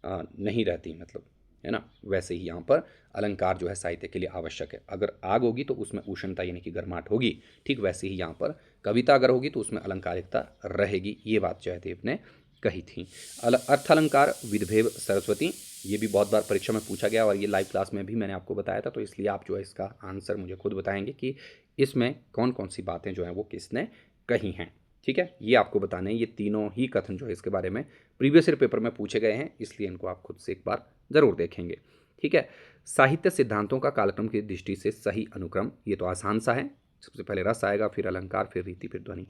नहीं रहती, मतलब है ना, वैसे ही यहाँ पर अलंकार जो है साहित्य के लिए आवश्यक है। अगर आग होगी तो उसमें उष्णता यानी कि गर्माहट होगी, ठीक वैसे ही यहाँ पर कविता अगर होगी तो उसमें अलंकारिकता रहेगी। ये बात जयदेव ने कही थी। अर्थालंकार विदभेव सरस्वती, ये भी बहुत बार परीक्षा में पूछा गया और ये लाइव क्लास में भी मैंने आपको बताया था, तो इसलिए आप जो है इसका आंसर मुझे खुद बताएंगे कि इसमें कौन कौन सी बातें जो हैं वो किसने कही हैं। ठीक है, ये आपको बताने हैं। ये तीनों ही कथन जो है इसके बारे में प्रीवियस ईयर पेपर में पूछे गए हैं, इसलिए इनको आप खुद से एक बार ज़रूर देखेंगे। ठीक है, साहित्य सिद्धांतों का कालक्रम की दृष्टि से सही अनुक्रम, ये तो आसान सा है। सबसे पहले रस आएगा, फिर अलंकार, फिर रीति, फिर ध्वनि।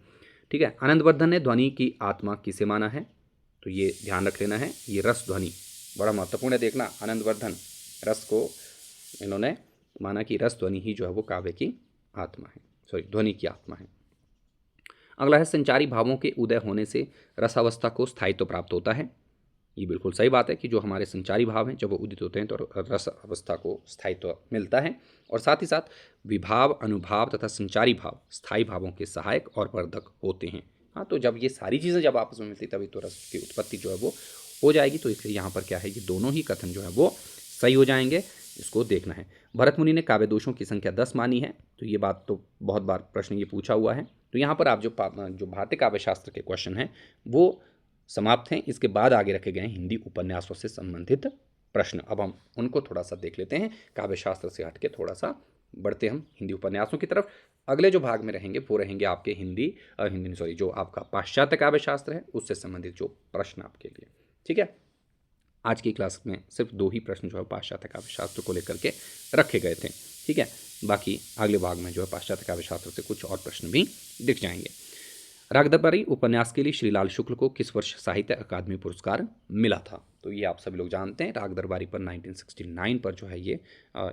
ठीक है, आनंदवर्धन ने ध्वनि की आत्मा किसे माना है, तो ये ध्यान रख लेना है, ये रस ध्वनि बड़ा महत्वपूर्ण है। देखना, आनंदवर्धन रस को इन्होंने माना कि रस ध्वनि ही जो है वो काव्य की आत्मा है, सॉरी ध्वनि की आत्मा है। अगला है संचारी भावों के उदय होने से रसावस्था को स्थायित्व प्राप्त होता है। ये बिल्कुल सही बात है कि जो हमारे संचारी भाव हैं जब वो उदित होते हैं तो रस अवस्था को स्थायित्व मिलता है। और साथ ही साथ विभाव, अनुभाव तथा संचारी भाव स्थायी भावों के सहायक और वर्धक होते हैं। हाँ, तो जब ये सारी चीज़ें जब आपस में मिलती तभी तो रस की उत्पत्ति जो है वो हो जाएगी। तो इसलिए यहाँ पर क्या है, ये दोनों ही कथन जो है वो सही हो जाएंगे, इसको देखना है। भरत मुनि ने काव्य दोषों की संख्या 10 मानी है, तो ये बात तो बहुत बार प्रश्न ये पूछा हुआ है। तो यहाँ पर आप जो भारतीय काव्य शास्त्र के क्वेश्चन हैं वो समाप्त हैं। इसके बाद आगे रखे गए हैं हिंदी उपन्यासों से संबंधित प्रश्न। अब हम उनको थोड़ा सा देख लेते हैं। काव्य शास्त्र से हटके थोड़ा सा बढ़ते हम हिंदी उपन्यासों की तरफ। अगले जो भाग में रहेंगे वो रहेंगे आपके हिंदी जो आपका पाश्चात्य काव्य शास्त्र है उससे संबंधित जो प्रश्न आपके लिए। ठीक है, आज की क्लास में सिर्फ 2 ही प्रश्न जो है पाश्चात्य काव्य शास्त्र को लेकर के रखे गए थे। ठीक है, बाकी अगले भाग में जो है पाश्चात्य काव्य शास्त्र से कुछ और प्रश्न भी दिख जाएंगे। राग दरबारी उपन्यास के लिए श्रीलाल शुक्ल को किस वर्ष साहित्य अकादमी पुरस्कार मिला था, तो ये आप सभी लोग जानते हैं। राग दरबारी पर 1969 पर जो है ये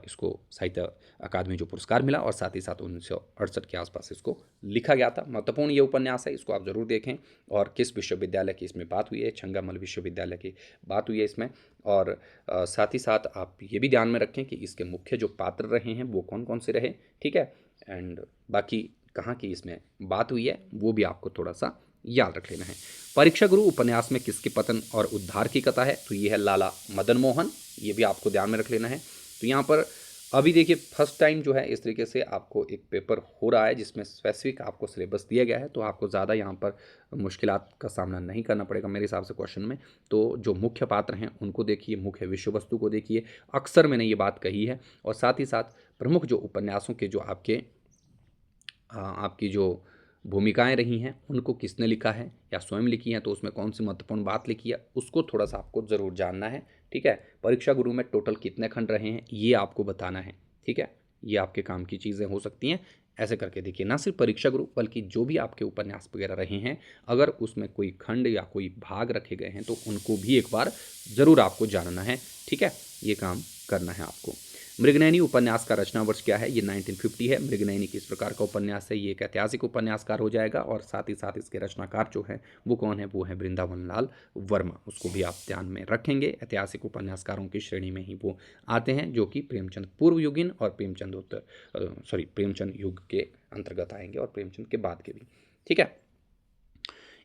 इसको साहित्य अकादमी जो पुरस्कार मिला और साथ ही साथ 1968 के आसपास इसको लिखा गया था। महत्वपूर्ण ये उपन्यास है, इसको आप ज़रूर देखें। और किस विश्वविद्यालय की इसमें बात हुई है, छंगामल विश्वविद्यालय की बात हुई है इसमें। और साथ ही साथ आप ये भी ध्यान में रखें कि इसके मुख्य जो पात्र रहे हैं वो कौन कौन से रहे। ठीक है, एंड बाकी कहाँ की इसमें बात हुई है वो भी आपको थोड़ा सा याद रख लेना है। परीक्षा गुरु उपन्यास में किसके पतन और उद्धार की कथा है, तो ये है लाला मदन मोहन, ये भी आपको ध्यान में रख लेना है। तो यहाँ पर अभी देखिए फर्स्ट टाइम जो है इस तरीके से आपको एक पेपर हो रहा है जिसमें स्पेसिफिक आपको सिलेबस दिया गया है, तो आपको ज़्यादा यहाँ पर मुश्किलात का सामना नहीं करना पड़ेगा मेरे हिसाब से क्वेश्चन में। तो जो मुख्य पात्र हैं उनको देखिए, मुख्य विषय वस्तु को देखिए, अक्सर मैंने ये बात कही है। और साथ ही साथ प्रमुख जो उपन्यासों के जो आपकी जो भूमिकाएं रही हैं उनको किसने लिखा है या स्वयं लिखी हैं, तो उसमें कौन सी महत्वपूर्ण बात लिखी है उसको थोड़ा सा आपको ज़रूर जानना है। ठीक है, परीक्षा गुरु में टोटल कितने खंड रहे हैं ये आपको बताना है। ठीक है, ये आपके काम की चीज़ें हो सकती हैं। ऐसे करके देखिए, ना सिर्फ परीक्षा गुरु बल्कि जो भी आपके उपन्यास वगैरह रहे हैं, अगर उसमें कोई खंड या कोई भाग रखे गए हैं तो उनको भी एक बार ज़रूर आपको जानना है। ठीक है, ये काम करना है आपको। मृगनयनी उपन्यास का रचना वर्ष क्या है, ये 1950 है। मृगनयनी किस प्रकार का उपन्यास है, ये एक ऐतिहासिक उपन्यासकार हो जाएगा। और साथ ही साथ इसके रचनाकार जो है वो कौन है, वो है वृंदावन लाल वर्मा, उसको भी आप ध्यान में रखेंगे। ऐतिहासिक उपन्यासकारों की श्रेणी में ही वो आते हैं जो कि प्रेमचंद पूर्व युगीन और प्रेमचंद युग के अंतर्गत आएंगे और प्रेमचंद के बाद के भी। ठीक है,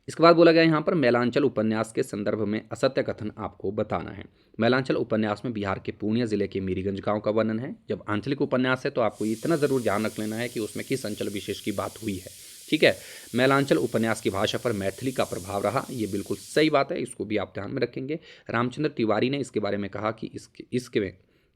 इसके बाद बोला गया यहाँ पर मैलांचल उपन्यास के संदर्भ में असत्य कथन आपको बताना है। मैलांचल उपन्यास में बिहार के पूर्णिया जिले के मीरीगंज गांव का वर्णन है। जब आंचलिक उपन्यास है तो आपको इतना जरूर ध्यान रख लेना है कि उसमें किस अंचल विशेष की बात हुई है। ठीक है, मैलांचल उपन्यास की भाषा पर मैथिली का प्रभाव रहा, ये बिल्कुल सही बात है, इसको भी आप ध्यान में रखेंगे। रामचंद्र तिवारी ने इसके बारे में कहा कि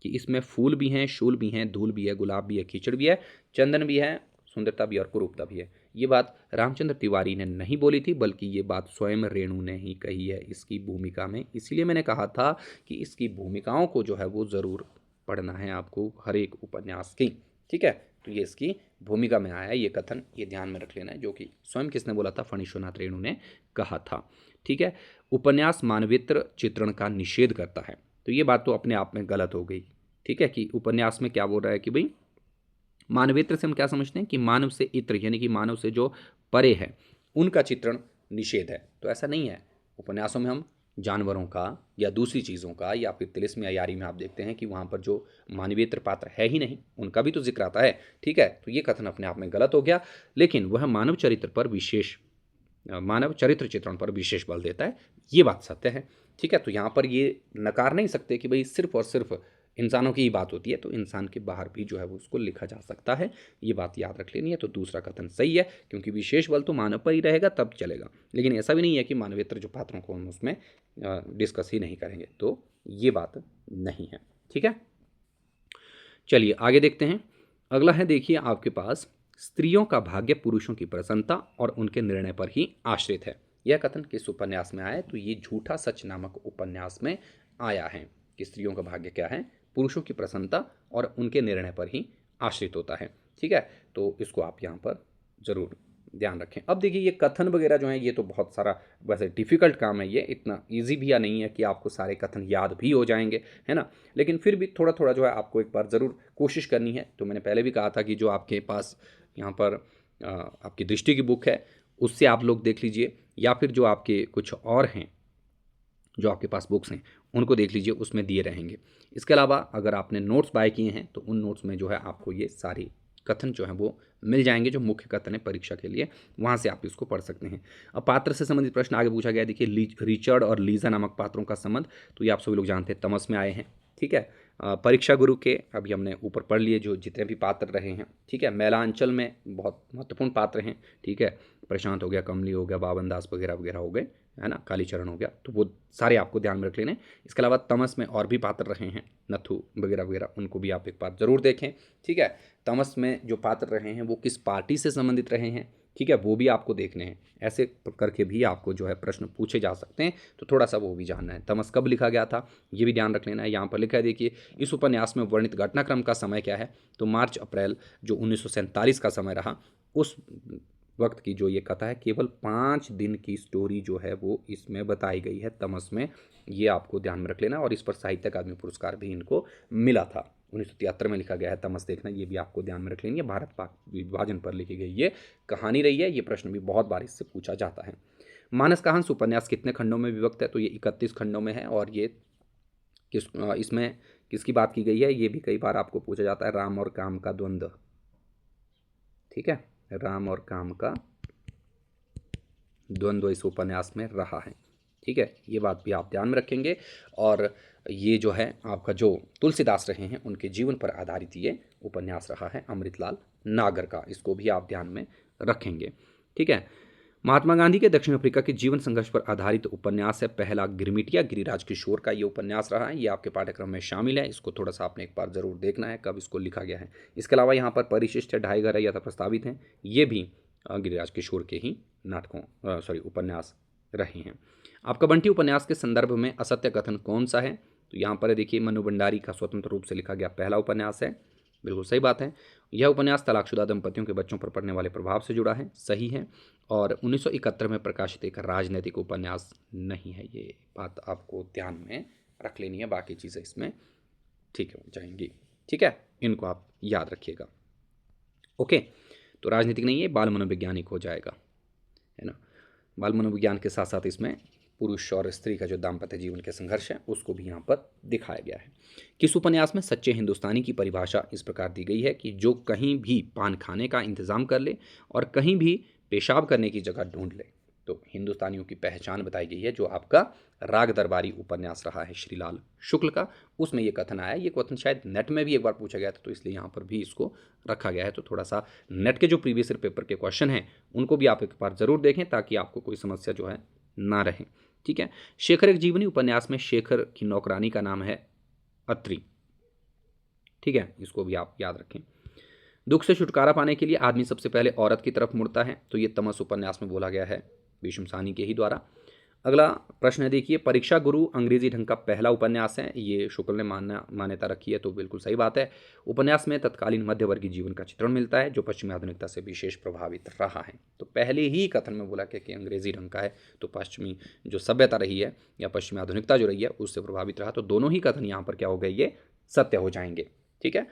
इसमें फूल भी हैं, शूल भी हैं, धूल भी है, गुलाब भी है, कीचड़ भी है, चंदन भी है, सुंदरता भी और कुरूपता भी है। ये बात रामचंद्र तिवारी ने नहीं बोली थी, बल्कि ये बात स्वयं रेणु ने ही कही है इसकी भूमिका में। इसलिए मैंने कहा था कि इसकी भूमिकाओं को जो है वो ज़रूर पढ़ना है आपको हर एक उपन्यास की। ठीक है, तो ये इसकी भूमिका में आया है ये कथन, ये ध्यान में रख लेना है, जो कि स्वयं किसने बोला था, फणीश्वरनाथ रेणु ने कहा था। ठीक है, उपन्यास मानवित्र चित्रण का निषेध करता है, तो ये बात तो अपने आप में गलत हो गई। ठीक है, कि उपन्यास में क्या बोल रहा है कि भाई मानवेत्र से हम क्या समझते हैं कि मानव से इत्र यानी कि मानव से जो परे है उनका चित्रण निषेध है। तो ऐसा नहीं है, उपन्यासों में हम जानवरों का या दूसरी चीज़ों का या फिर तिलिस्म या यारी में आप देखते हैं कि वहाँ पर जो मानवेतर पात्र है ही नहीं उनका भी तो जिक्र आता है। ठीक है, तो ये कथन अपने आप में गलत हो गया, लेकिन वह मानव चरित्र पर विशेष मानव चरित्र चित्रण पर विशेष बल देता है, ये बात सत्य है। ठीक है, तो यहाँ पर ये नकार नहीं सकते कि भाई सिर्फ और सिर्फ इंसानों की ही बात होती है, तो इंसान के बाहर भी जो है वो उसको लिखा जा सकता है, ये बात याद रख लेनी है। तो दूसरा कथन सही है, क्योंकि विशेष बल तो मानव पर ही रहेगा तब चलेगा, लेकिन ऐसा भी नहीं है कि मानवेतर जो पात्रों को हम उसमें डिस्कस ही नहीं करेंगे, तो ये बात नहीं है। ठीक है, चलिए आगे देखते हैं। अगला है, देखिए आपके पास, स्त्रियों का भाग्य पुरुषों की प्रसन्नता और उनके निर्णय पर ही आश्रित है। यह कथन किस उपन्यास में आया है? तो ये झूठा सच नामक उपन्यास में आया है कि स्त्रियों का भाग्य क्या है, पुरुषों की प्रसन्नता और उनके निर्णय पर ही आश्रित होता है। ठीक है, तो इसको आप यहाँ पर जरूर ध्यान रखें। अब देखिए ये कथन वगैरह जो है ये तो बहुत सारा वैसे डिफ़िकल्ट काम है, ये इतना इजी भी या नहीं है कि आपको सारे कथन याद भी हो जाएंगे, है ना, लेकिन फिर भी थोड़ा थोड़ा जो है आपको एक बार ज़रूर कोशिश करनी है। तो मैंने पहले भी कहा था कि जो आपके पास यहाँ पर आपकी दृष्टि की बुक है उससे आप लोग देख लीजिए, या फिर जो आपके कुछ और हैं जो आपके पास बुक्स हैं उनको देख लीजिए, उसमें दिए रहेंगे। इसके अलावा अगर आपने नोट्स बाय किए हैं तो उन नोट्स में जो है आपको ये सारी कथन जो है वो मिल जाएंगे, जो मुख्य कथन है परीक्षा के लिए, वहाँ से आप इसको पढ़ सकते हैं। अब पात्र से संबंधित प्रश्न आगे पूछा गया है। देखिए रिचर्ड और लीजा नामक पात्रों का संबंध, तो ये आप सभी लोग जानते हैं तमस में आए हैं। ठीक है, परीक्षा गुरु के अभी हमने ऊपर पढ़ लिए जो जितने भी पात्र रहे हैं। ठीक है, मैलांचल में बहुत महत्वपूर्ण पात्र हैं। ठीक है, प्रशांत हो गया, कमली हो गया, बावन दास वगैरह वगैरह हो गए, है ना, कालीचरण हो गया, तो वो सारे आपको ध्यान में रख लेने। इसके अलावा तमस में और भी पात्र रहे हैं, नथु वगैरह वगैरह, उनको भी आप एक बार ज़रूर देखें। ठीक है, तमस में जो पात्र रहे हैं वो किस पार्टी से संबंधित रहे हैं, ठीक है, वो भी आपको देखने हैं। ऐसे करके भी आपको जो है प्रश्न पूछे जा सकते हैं, तो थोड़ा सा वो भी जानना है। तमस कब लिखा गया था ये भी ध्यान रख लेना है। यहाँ पर लिखा है, देखिए इस उपन्यास में वर्णित घटनाक्रम का समय क्या है? तो मार्च अप्रैल जो 1947 का समय रहा, उस वक्त की जो ये कथा है, केवल 5 दिन की स्टोरी जो है वो इसमें बताई गई है तमस में, ये आपको ध्यान में रख लेना। और इस पर साहित्य अकादमी पुरस्कार भी इनको मिला था। 1973 में लिखा गया है तमस, देखना, ये भी आपको ध्यान में रख लेंगे। भारत पाक विभाजन पर लिखी गई ये कहानी रही है। ये प्रश्न भी बहुत बार इससे पूछा जाता है। मानस का हंस उपन्यास कितने खंडों में विभक्त है? तो ये 31 खंडों में है। और ये इसमें किसकी बात की गई है, ये भी कई बार आपको पूछा जाता है, राम और काम का द्वंद्व। ठीक है, राम और काम का द्वंद्व इस उपन्यास में रहा है। ठीक है, ये बात भी आप ध्यान में रखेंगे। और ये जो है आपका जो तुलसीदास रहे हैं उनके जीवन पर आधारित ये उपन्यास रहा है, अमृतलाल नागर का, इसको भी आप ध्यान में रखेंगे। ठीक है, महात्मा गांधी के दक्षिण अफ्रीका के जीवन संघर्ष पर आधारित उपन्यास है पहला गिरमिटिया, गिरिराज किशोर का ये उपन्यास रहा है। ये आपके पाठ्यक्रम में शामिल है, इसको थोड़ा सा आपने एक बार जरूर देखना है कब इसको लिखा गया है। इसके अलावा यहाँ पर परिशिष्ट है, ढाई घर है, यथा प्रस्तावित हैं, ये भी गिरिराज किशोर के ही उपन्यास रहे हैं। आपका बंटी उपन्यास के संदर्भ में असत्य कथन कौन सा है? तो यहाँ पर देखिए मनु भंडारी का स्वतंत्र रूप से लिखा गया पहला उपन्यास है, बिल्कुल सही बात है। यह उपन्यास तलाकशुदा दंपतियों के बच्चों पर पड़ने वाले प्रभाव से जुड़ा है, सही है। और 1971 में प्रकाशित एक राजनैतिक उपन्यास नहीं है, ये बात आपको ध्यान में रख लेनी है। बाकी चीज़ें इसमें ठीक हो जाएंगी। ठीक है, इनको आप याद रखिएगा। ओके, तो राजनीतिक नहीं है, बाल मनोवैज्ञानिक हो जाएगा, है ना। बाल मनोविज्ञान के साथ साथ इसमें पुरुष और स्त्री का जो दाम्पत्य जीवन के संघर्ष है उसको भी यहाँ पर दिखाया गया है। किस उपन्यास में सच्चे हिंदुस्तानी की परिभाषा इस प्रकार दी गई है कि जो कहीं भी पान खाने का इंतजाम कर ले और कहीं भी पेशाब करने की जगह ढूंढ ले। तो हिंदुस्तानियों की पहचान बताई गई है, जो आपका राग दरबारी उपन्यास रहा है श्रीलाल शुक्ल का, उसमें ये कथन आया। ये कथन शायद नेट में भी एक बार पूछा गया था, तो इसलिए यहाँ पर भी इसको रखा गया है। तो थोड़ा सा नेट के जो प्रीवियस ईयर पेपर के क्वेश्चन हैं उनको भी आप एक बार ज़रूर देखें, ताकि आपको कोई समस्या जो है ना रहे। ठीक है, शेखर एक जीवनी उपन्यास में शेखर की नौकरानी का नाम है अत्री। ठीक है, इसको भी आप याद रखें। दुख से छुटकारा पाने के लिए आदमी सबसे पहले औरत की तरफ मुड़ता है, तो ये तमस उपन्यास में बोला गया है भीष्म सानी के ही द्वारा। अगला प्रश्न है, देखिए परीक्षा गुरु अंग्रेजी ढंग का पहला उपन्यास है, ये शुक्ल ने मान्यता रखी है, तो बिल्कुल सही बात है। उपन्यास में तत्कालीन मध्यवर्गीय जीवन का चित्रण मिलता है, जो पश्चिमी आधुनिकता से विशेष प्रभावित रहा है। तो पहले ही कथन में बोला कि अंग्रेजी ढंग का है, तो पश्चिमी जो सभ्यता रही है या पश्चिमी आधुनिकता जो रही है उससे प्रभावित रहा। तो दोनों ही कथन यहाँ पर क्या हो गए, ये सत्य हो जाएंगे। ठीक है,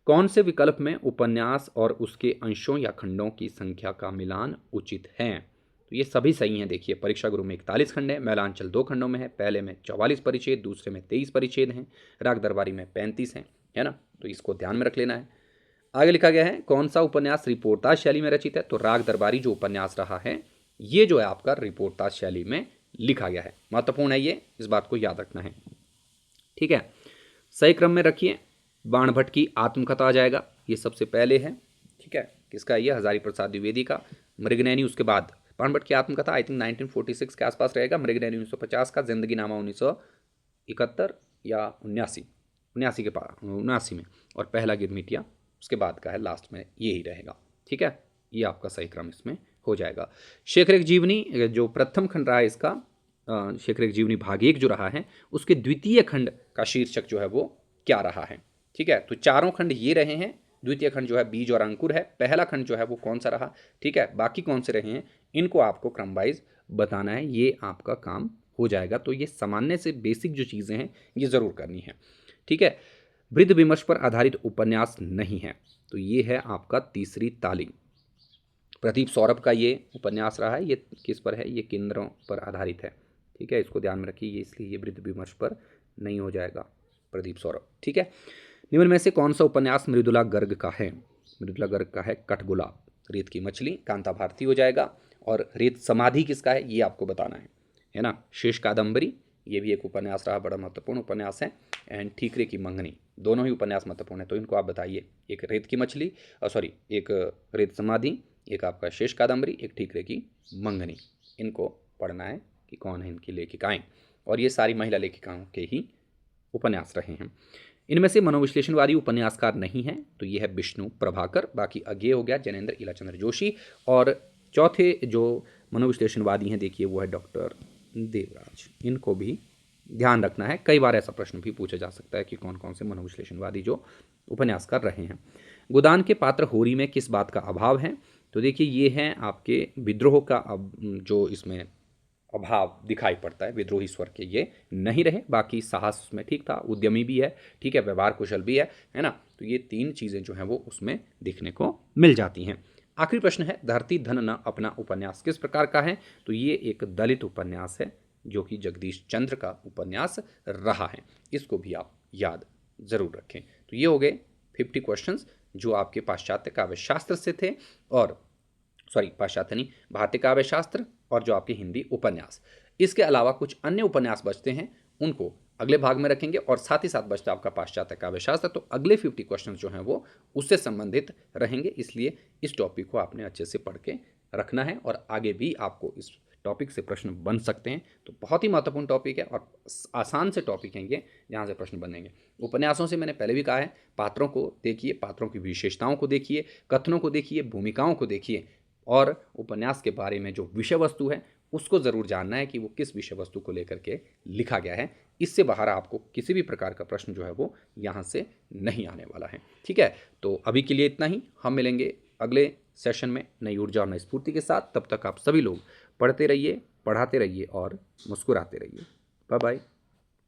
कौन से विकल्प में उपन्यास और उसके अंशों या खंडों की संख्या का मिलान उचित है? तो ये सभी सही हैं। देखिए परीक्षा गुरु में 41 खंड है, मैलांचल 2 खंडों में है, पहले में 44 परिच्छेद, दूसरे में 23 परिच्छेद हैं, राग दरबारी में 35 हैं, है ना, तो इसको ध्यान में रख लेना है। आगे लिखा गया है, कौन सा उपन्यास रिपोर्टाज शैली में रचित है? तो राग दरबारी जो उपन्यास रहा है ये जो है आपका रिपोर्टाज शैली में लिखा गया है। महत्वपूर्ण है ये, इस बात को याद रखना है। ठीक है, सही क्रम में रखिए। बाणभट्ट की आत्मकथा आ जाएगा, ये सबसे पहले है। ठीक है, किसका? ये हजारी प्रसाद द्विवेदी का। मृगनयनी उसके बाद। बाणभट्ट की आत्मकथा आई थिंक 1946 के आसपास रहेगा। मृगनयनी 1950 का। जिंदगी नामा 1971 या 79 के पास, 79 में। और पहला गिरमिटिया उसके बाद का है, लास्ट में यही रहेगा। ठीक है, ये आपका सही क्रम इसमें हो जाएगा। शेखर एक जीवनी जो प्रथम खंड रहा है इसका, शेखर एक जीवनी भाग 1 जो रहा है, उसके द्वितीय खंड का शीर्षक जो है वो क्या रहा है। ठीक है, तो चारों खंड ये रहे हैं। द्वितीय खंड जो है बीज और अंकुर है। पहला खंड जो है वो कौन सा रहा, ठीक है, बाकी कौन से रहे हैं, इनको आपको क्रम वाइज बताना है। ये आपका काम हो जाएगा। तो ये सामान्य से बेसिक जो चीज़ें हैं ये ज़रूर करनी है। ठीक है, वृद्ध विमर्श पर आधारित उपन्यास नहीं है, तो ये है आपका तीसरी तालीम। प्रदीप सौरभ का ये उपन्यास रहा है। ये किस पर है? ये केंद्रों पर आधारित है। ठीक है, इसको ध्यान में रखिए, ये इसलिए ये वृद्ध विमर्श पर नहीं हो जाएगा, प्रदीप सौरभ। ठीक है, निम्न में से कौन सा उपन्यास मृदुला गर्ग का है? मृदुला गर्ग का है कठगुलाब। रेत की मछली कांता भारती हो जाएगा। और रेत समाधि किसका है ये आपको बताना है ना। शेष कादम्बरी, ये भी एक उपन्यास रहा, बड़ा महत्वपूर्ण उपन्यास है। एंड ठीकरे की मंगनी, दोनों ही उपन्यास महत्वपूर्ण है, तो इनको आप बताइए। एक रेत की मछली, एक रेत समाधि, एक आपका शेष कादम्बरी, एक ठीकरे की मंगनी। इनको पढ़ना है कि कौन है इनकी लेखिकाएं। और ये सारी महिला लेखिकाओं के ही उपन्यास रहे हैं। इनमें से मनोविश्लेषणवादी उपन्यासकार नहीं है, तो ये है विष्णु प्रभाकर। बाकी अज्ञेय हो गया जैनेन्द्र इलाचंद्र जोशी। और चौथे जो मनोविश्लेषणवादी हैं देखिए वो है डॉक्टर देवराज। इनको भी ध्यान रखना है, कई बार ऐसा प्रश्न भी पूछा जा सकता है कि कौन कौन से मनोविश्लेषणवादी जो उपन्यासकार रहे हैं। गोदान के पात्र होरी में किस बात का अभाव है? तो देखिए ये है आपके विद्रोह का जो इसमें अभाव दिखाई पड़ता है। विद्रोही स्वर के ये नहीं रहे, बाकी साहस में ठीक था, उद्यमी भी है, ठीक है, व्यवहार कुशल भी है ना। तो ये 3 चीज़ें जो हैं वो उसमें दिखने को मिल जाती हैं। आखिरी प्रश्न है, धरती धन न अपना उपन्यास किस प्रकार का है? तो ये एक दलित उपन्यास है, जो कि जगदीश चंद्र का उपन्यास रहा है। इसको भी आप याद जरूर रखें। तो ये हो गए 50 क्वेश्चंस जो आपके पाश्चात्य काव्य शास्त्र से थे, और पाश्चात्य नहीं, भारतीय काव्य शास्त्र और जो आपके हिंदी उपन्यास। इसके अलावा कुछ अन्य उपन्यास बचते हैं, उनको अगले भाग में रखेंगे। और साथ ही साथ बचता आपका पाश्चात्य काव्य शास्त्र, तो अगले 50 क्वेश्चन जो हैं वो उससे संबंधित रहेंगे। इसलिए इस टॉपिक को आपने अच्छे से पढ़ के रखना है, और आगे भी आपको इस टॉपिक से प्रश्न बन सकते हैं। तो बहुत ही महत्वपूर्ण टॉपिक है और आसान से टॉपिक हैं ये, जहाँ से प्रश्न बनेंगे। उपन्यासों से मैंने पहले भी कहा है, पात्रों को देखिए, पात्रों की विशेषताओं को देखिए, कथनों को देखिए, भूमिकाओं को देखिए, और उपन्यास के बारे में जो विषय वस्तु है उसको ज़रूर जानना है कि वो किस विषय वस्तु को लेकर के लिखा गया है। इससे बाहर आपको किसी भी प्रकार का प्रश्न जो है वो यहाँ से नहीं आने वाला है। ठीक है, तो अभी के लिए इतना ही। हम मिलेंगे अगले सेशन में नई ऊर्जा और नई स्फूर्ति के साथ। तब तक आप सभी लोग पढ़ते रहिए, पढ़ाते रहिए और मुस्कुराते रहिए। Bye bye.